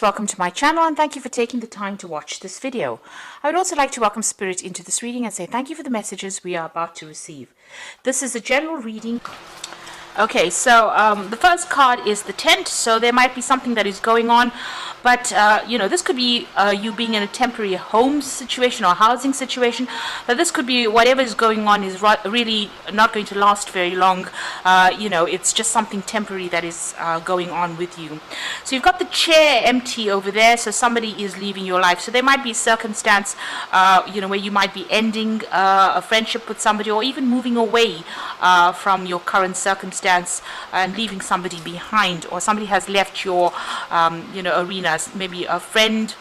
Welcome to my channel and thank you for taking the time to watch this video. I would also like to welcome Spirit into this reading and say thank you for the messages we are about to receive. This is a general reading. Okay, so the first card is the tent, so there might be something that is going on, but this could be you being in a temporary home situation or housing situation. This could be whatever is going on is really not going to last very long. It's just something temporary that is going on with you. So you've got the chair empty over there, so somebody is leaving your life. So there might be a circumstance, where you might be ending a friendship with somebody, or even moving away from your current circumstance and leaving somebody behind, or somebody has left your arena. Maybe a friend,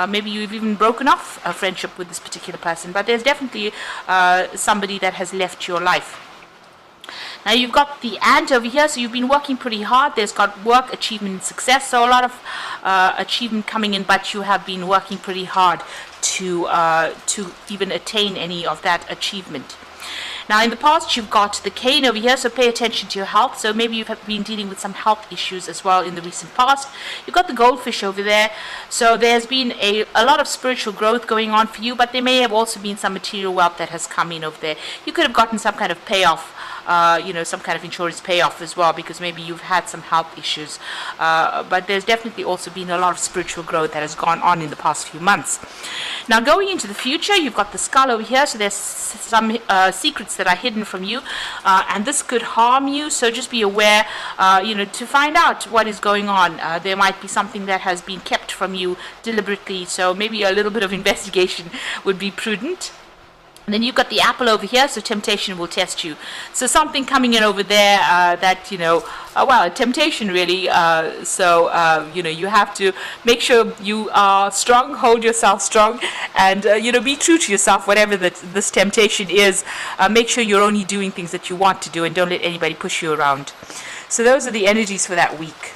maybe you've even broken off a friendship with this particular person, but there's definitely somebody that has left your life. Now you've got the ant over here, so you've been working pretty hard. There's got work, achievement, and success, so a lot of achievement coming in, but you have been working pretty hard to even attain any of that achievement. Now in the past you've got the cane over here, so pay attention to your health. So maybe you've been dealing with some health issues as well in the recent past. You've got the goldfish over there, so there's been a lot of spiritual growth going on for you, but there may have also been some material wealth that has come in over there. You could have gotten some kind of payoff, some kind of insurance payoff as well, because maybe you've had some health issues, but there's definitely also been a lot of spiritual growth that has gone on in the past few months. Now going into the future, you've got the skull over here, so there's some secrets that are hidden from you, and this could harm you, so just be aware to find out what is going on. There might be something that has been kept from you deliberately, so maybe a little bit of investigation would be prudent. And then you've got the apple over here, so temptation will test you. So something coming in over there a temptation really. You have to make sure you are strong, hold yourself strong, and be true to yourself, whatever this temptation is. Make sure you're only doing things that you want to do, and don't let anybody push you around. So those are the energies for that week.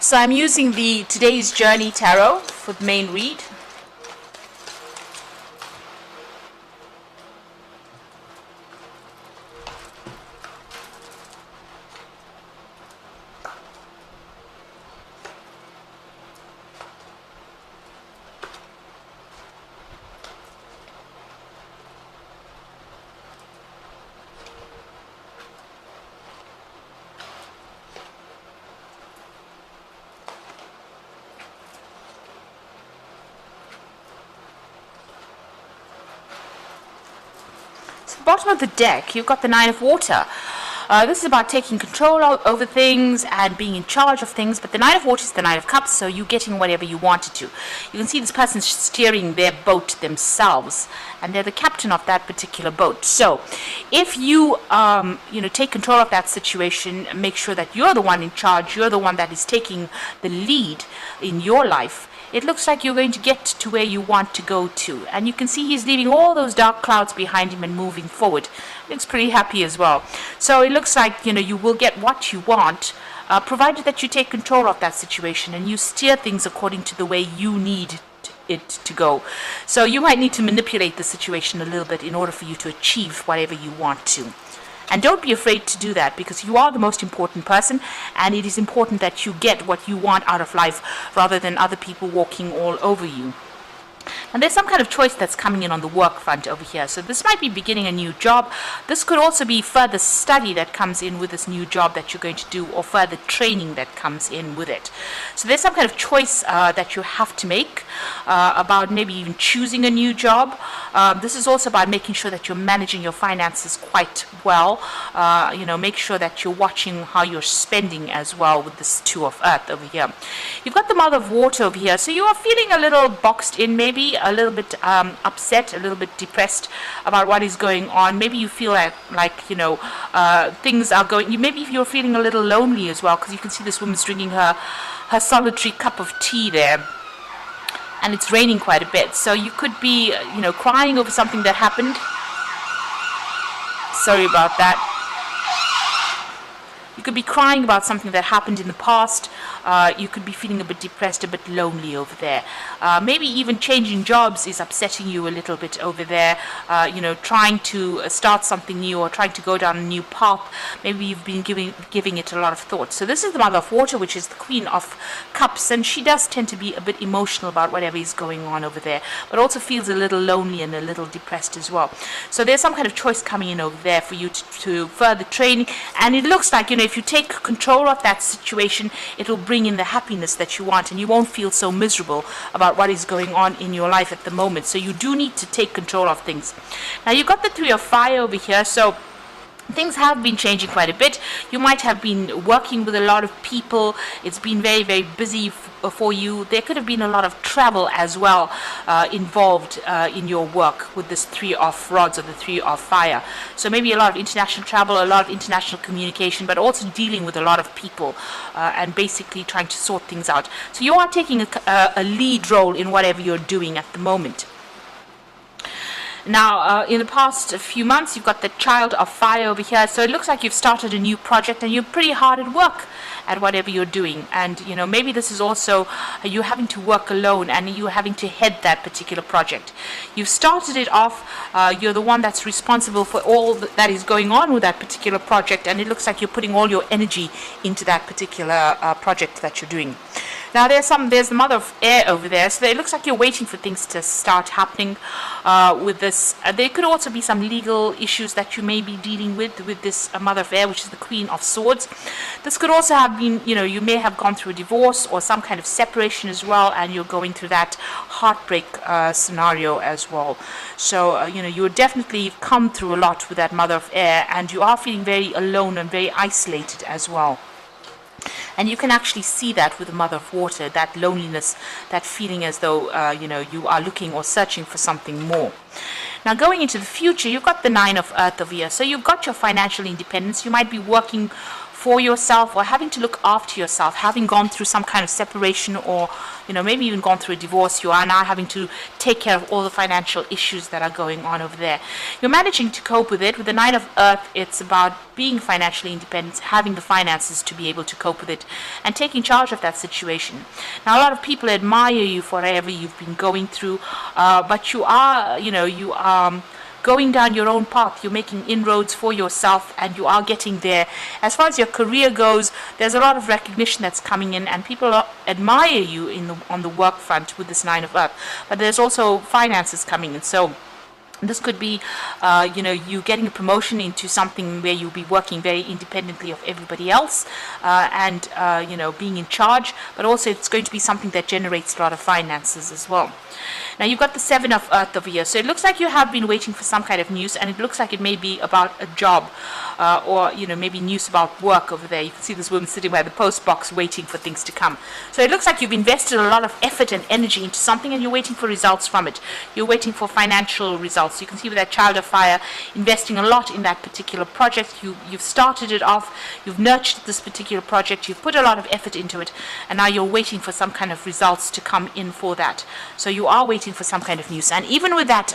So I'm using the Today's Journey Tarot for the main read. Bottom of the deck, you've got the Nine of Water. This is about taking control over things and being in charge of things, but the Nine of Water is the Nine of Cups, so you're getting whatever you wanted to. You can see this person steering their boat themselves, and they're the captain of that particular boat. So if you take control of that situation, make sure that you're the one in charge, you're the one that is taking the lead in your life, it looks like you're going to get to where you want to go to. And you can see he's leaving all those dark clouds behind him and moving forward. Looks pretty happy as well. So it looks like, you will get what you want, provided that you take control of that situation and you steer things according to the way you need it to go. So you might need to manipulate the situation a little bit in order for you to achieve whatever you want to. And don't be afraid to do that, because you are the most important person, and it is important that you get what you want out of life rather than other people walking all over you. And there's some kind of choice that's coming in on the work front over here. So this might be beginning a new job. This could also be further study that comes in with this new job that you're going to do, or further training that comes in with it. So there's some kind of choice that you have to make about maybe even choosing a new job. This is also about making sure that you're managing your finances quite well. Make sure that you're watching how you're spending as well with this Two of Earth over here. You've got the Mother of Water over here. So you are feeling a little boxed in, maybe a little bit upset, a little bit depressed about what is going on. Maybe you feel like things are going. Maybe you're feeling a little lonely as well, because you can see this woman's drinking her solitary cup of tea there, and it's raining quite a bit. So you could be crying over something that happened. Sorry about that. You could be crying about something that happened in the past. you could be feeling a bit depressed, a bit lonely over there. Maybe even changing jobs is upsetting you a little bit over there. Trying to start something new or trying to go down a new path. Maybe you've been giving it a lot of thought. So this is the Mother of Water, which is the Queen of Cups, and she does tend to be a bit emotional about whatever is going on over there, but also feels a little lonely and a little depressed as well. So there's some kind of choice coming in over there for you to further training, and it looks like, if you take control of that situation, it will bring in the happiness that you want, and you won't feel so miserable about what is going on in your life at the moment. So you do need to take control of things. Now you've got the Three of Fire over here, so things have been changing quite a bit. You might have been working with a lot of people. It's been very, very busy for you. There could have been a lot of travel as well involved in your work with this Three of Rods or the Three of Fire. So maybe a lot of international travel, a lot of international communication, but also dealing with a lot of people and basically trying to sort things out. So you are taking a lead role in whatever you're doing at the moment. Now, in the past few months, you've got the Child of Fire over here. So it looks like you've started a new project and you're pretty hard at work at whatever you're doing. And, maybe this is also you having to work alone and you having to head that particular project. You've started it off. You're the one that's responsible for all that is going on with that particular project. And it looks like you're putting all your energy into that particular project that you're doing. Now there's the Mother of Air over there, so it looks like you're waiting for things to start happening with this. There could also be some legal issues that you may be dealing with this Mother of Air, which is the Queen of Swords. This could also have been, you may have gone through a divorce or some kind of separation as well, and you're going through that heartbreak scenario as well. So, you definitely come through a lot with that Mother of Air, and you are feeling very alone and very isolated as well. And you can actually see that with the Mother of Water, that loneliness, that feeling as though, you are looking or searching for something more. Now, going into the future, you've got the Nine of Earth over here. So you've got your financial independence. You might be working for yourself or having to look after yourself, having gone through some kind of separation or, maybe even gone through a divorce. You are now having to take care of all the financial issues that are going on over there. You're managing to cope with it. With the Nine of Earth, it's about being financially independent, having the finances to be able to cope with it and taking charge of that situation. Now, a lot of people admire you for whatever you've been going through, but you are, going down your own path. You're making inroads for yourself and you are getting there. As far as your career goes, there's a lot of recognition that's coming in and people admire you on the work front with this Nine of Earth. But there's also finances coming in. So this could be, you getting a promotion into something where you'll be working very independently of everybody else and, being in charge. But also it's going to be something that generates a lot of finances as well. Now you've got the Seven of Earth over here. So it looks like you have been waiting for some kind of news, and it looks like it may be about a job or, maybe news about work over there. You can see this woman sitting by the post box waiting for things to come. So it looks like you've invested a lot of effort and energy into something and you're waiting for results from it. You're waiting for financial results. You can see with that Child of Fire investing a lot in that particular project. You've started it off. You've nurtured this particular project. You've put a lot of effort into it, and now you're waiting for some kind of results to come in for that. So you are waiting for some kind of news. And even with that,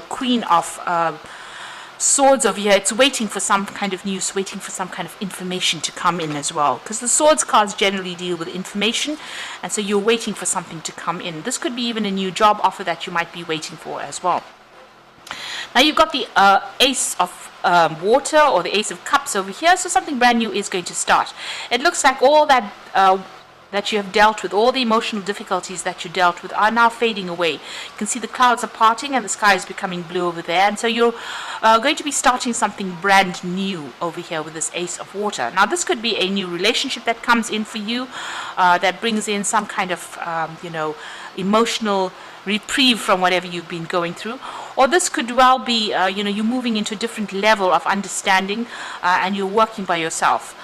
Queen of Swords over here, it's waiting for some kind of news, waiting for some kind of information to come in as well. Because the Swords cards generally deal with information, and so you're waiting for something to come in. This could be even a new job offer that you might be waiting for as well. Now you've got the Ace of Water or the Ace of Cups over here, so something brand new is going to start. It looks like all that that you have dealt with, all the emotional difficulties that you dealt with are now fading away. You can see the clouds are parting and the sky is becoming blue over there, and so you're going to be starting something brand new over here with this Ace of Water. Now this could be a new relationship that comes in for you, that brings in some kind of emotional reprieve from whatever you've been going through. Or this could well be you're moving into a different level of understanding and you're working by yourself.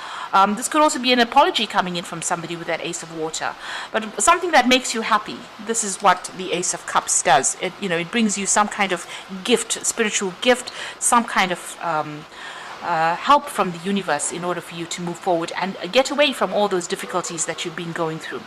This could also be an apology coming in from somebody with that Ace of Water, but something that makes you happy. This is what the Ace of Cups does. It brings you some kind of gift, spiritual gift, some kind of help from the universe in order for you to move forward and get away from all those difficulties that you've been going through.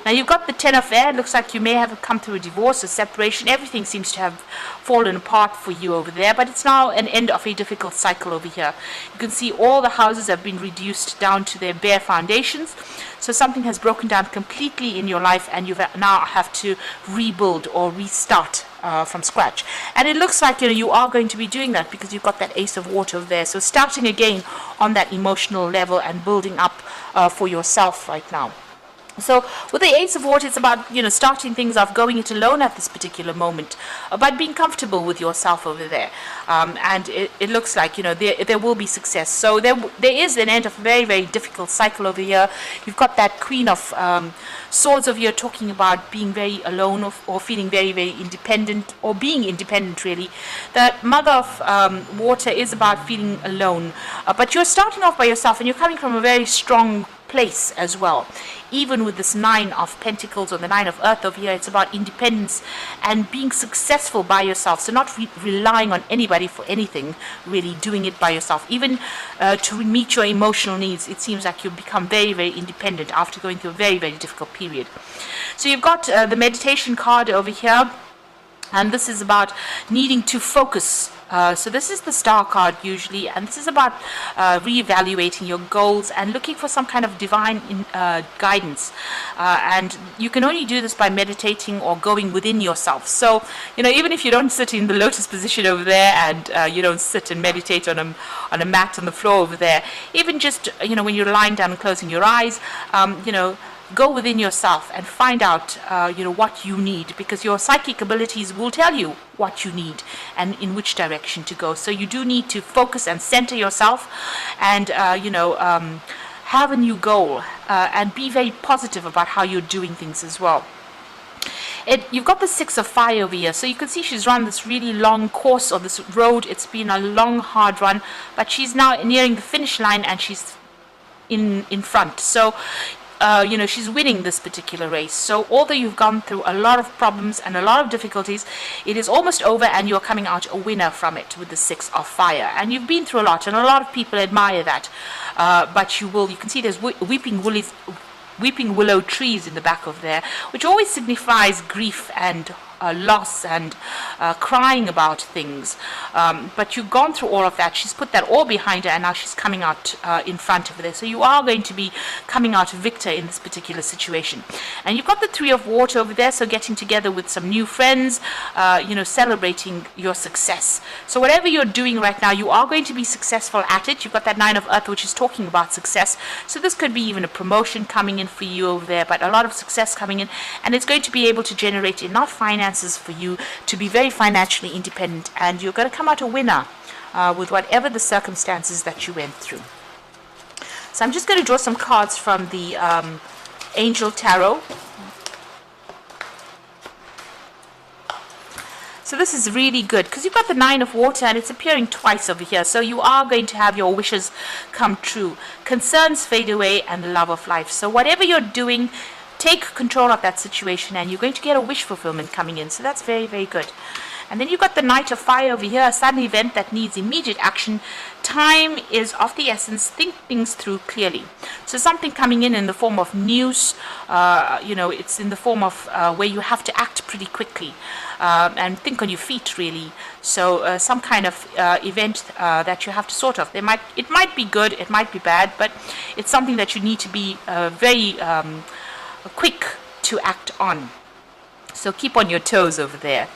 Now you've got the Ten of Air. It looks like you may have come through a divorce or separation. Everything seems to have fallen apart for you over there, but it's now an end of a difficult cycle over here. You can see all the houses have been reduced down to their bare foundations. So something has broken down completely in your life, and you now have to rebuild or restart from scratch. And it looks like you are going to be doing that because you've got that Ace of Water over there. So starting again on that emotional level and building up for yourself right now. So with the Ace of Water, it's about starting things off, going it alone at this particular moment, but being comfortable with yourself over there. And it looks like there will be success. So there is an end of a very, very difficult cycle over here. You've got that Queen of Swords over here talking about being very alone or feeling very, very independent, or being independent really. The Mother of Water is about feeling alone, but you're starting off by yourself, and you're coming from a very strong place as well. Even with this Nine of Pentacles or the Nine of Earth over here, it's about independence and being successful by yourself. So not relying on anybody for anything, really doing it by yourself. Even to meet your emotional needs, it seems like you've become very, very independent after going through a very, very difficult period. So you've got the meditation card over here, and this is about needing to focus. So this is the Star card usually, and this is about reevaluating your goals and looking for some kind of divine guidance. And you can only do this by meditating or going within yourself. So, even if you don't sit in the lotus position over there, and you don't sit and meditate on a mat on the floor over there, even just, when you're lying down and closing your eyes, go within yourself and find out, what you need, because your psychic abilities will tell you what you need and in which direction to go. So you do need to focus and center yourself, and have a new goal, and be very positive about how you're doing things as well. You've got the Six of Fire over here, so you can see she's run this really long course on this road. It's been a long, hard run, but she's now nearing the finish line, and she's in front. So she's winning this particular race. So although you've gone through a lot of problems and a lot of difficulties, it is almost over, and you're coming out a winner from it with the Six of Fire. And you've been through a lot, and a lot of people admire that. But you can see there's weeping willow trees in the back of there, which always signifies grief and loss and crying about things. But you've gone through all of that. She's put that all behind her, and now she's coming out in front of there. So you are going to be coming out victor in this particular situation. And you've got the Three of Water over there, so getting together with some new friends, celebrating your success. So whatever you're doing right now, you are going to be successful at it. You've got that Nine of Earth, which is talking about success. So this could be even a promotion coming in for you over there, but a lot of success coming in, and it's going to be able to generate enough finance for you to be very financially independent, and you're going to come out a winner with whatever the circumstances that you went through. So I'm just going to draw some cards from the Angel Tarot. So this is really good because you've got the Nine of Water, and it's appearing twice over here. So you are going to have your wishes come true. Concerns fade away, and the love of life. So whatever you're doing, take control of that situation, and you're going to get a wish fulfillment coming in. So that's very, very good. And then you've got the Knight of Fire over here, a sudden event that needs immediate action. Time is of the essence. Think things through clearly. So something coming in the form of news, it's in the form of where you have to act pretty quickly and think on your feet, really. So some kind of event that you have to sort of. It might be good, it might be bad, but it's something that you need to be very quick to act on. So keep on your toes over there.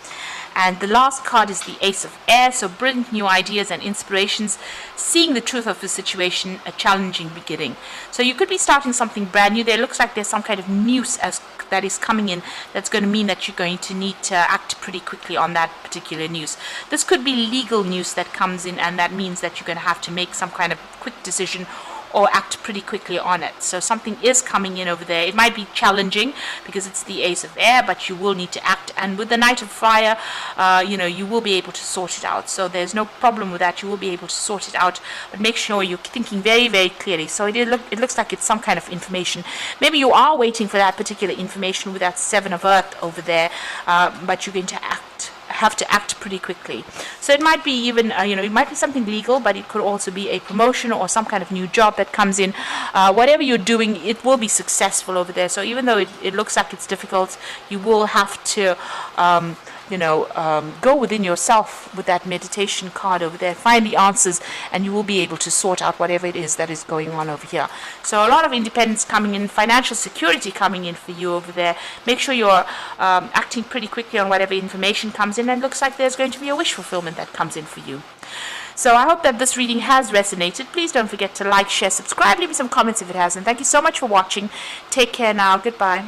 And the last card is the Ace of Air, so brilliant new ideas and inspirations, seeing the truth of the situation, a challenging beginning. So you could be starting something brand new. There looks like there's some kind of news that is coming in that's going to mean that you're going to need to act pretty quickly on that particular news. This could be legal news that comes in, and that means that you're going to have to make some kind of quick decision or act pretty quickly on it. So something is coming in over there. It might be challenging because it's the Ace of Air, but you will need to act. And with the Knight of Fire, you will be able to sort it out. So there's no problem with that. You will be able to sort it out, but make sure you're thinking very, very clearly. So it looks like it's some kind of information. Maybe you are waiting for that particular information with that Seven of Earth over there, but you're going to have to act pretty quickly. So it might be even, it might be something legal, but it could also be a promotion or some kind of new job that comes in. Whatever you're doing, it will be successful over there. So even though it looks like it's difficult, you will have to go within yourself with that meditation card over there, find the answers, and you will be able to sort out whatever it is that is going on over here. So a lot of independence coming in, financial security coming in for you over there. Make sure you're acting pretty quickly on whatever information comes in, and it looks like there's going to be a wish fulfillment that comes in for you. So I hope that this reading has resonated. Please don't forget to like, share, subscribe, leave me some comments if it has, and thank you so much for watching. Take care now. Goodbye.